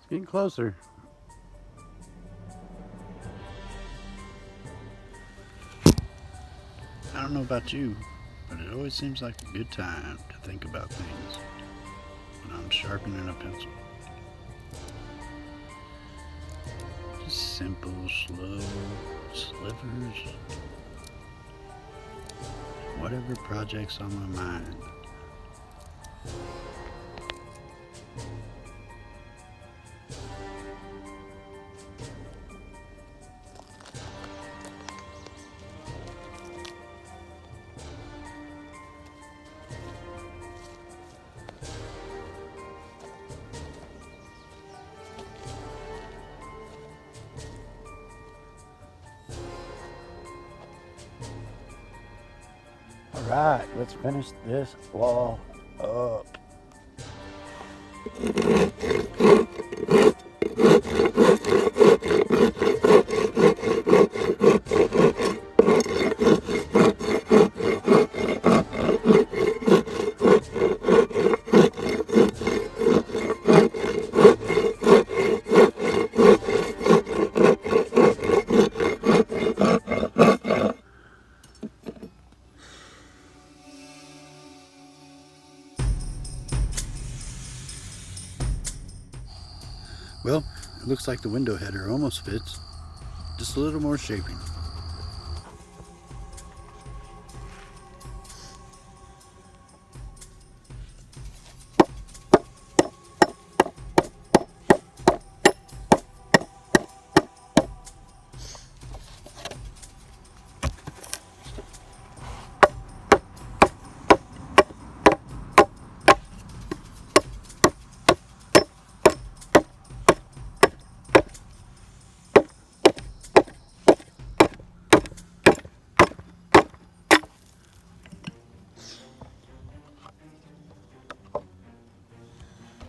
Getting closer. I don't know about you, but it always seems like a good time to think about things when I'm sharpening a pencil. Just simple, slow slivers. Whatever project's on my mind. Alright, let's finish this wall up. Well, it looks like the window header almost fits. Just a little more shaping.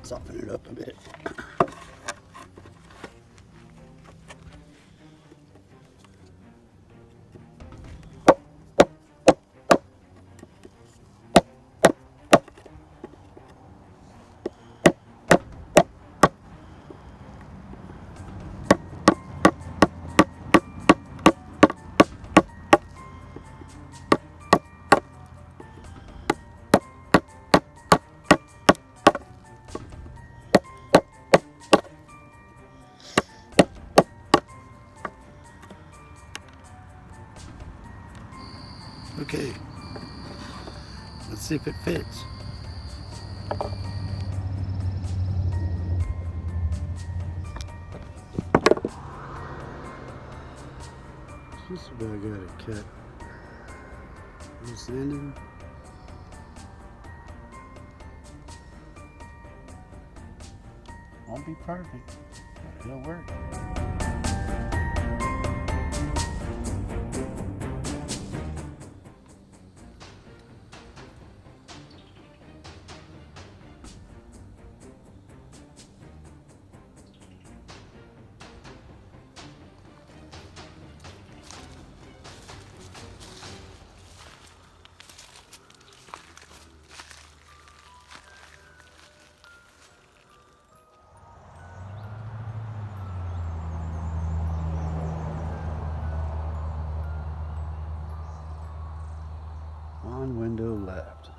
Soften it up a bit. Okay, let's see if it fits. Just about got it cut. I'm sanding. Won't be perfect, but it'll work. On window left.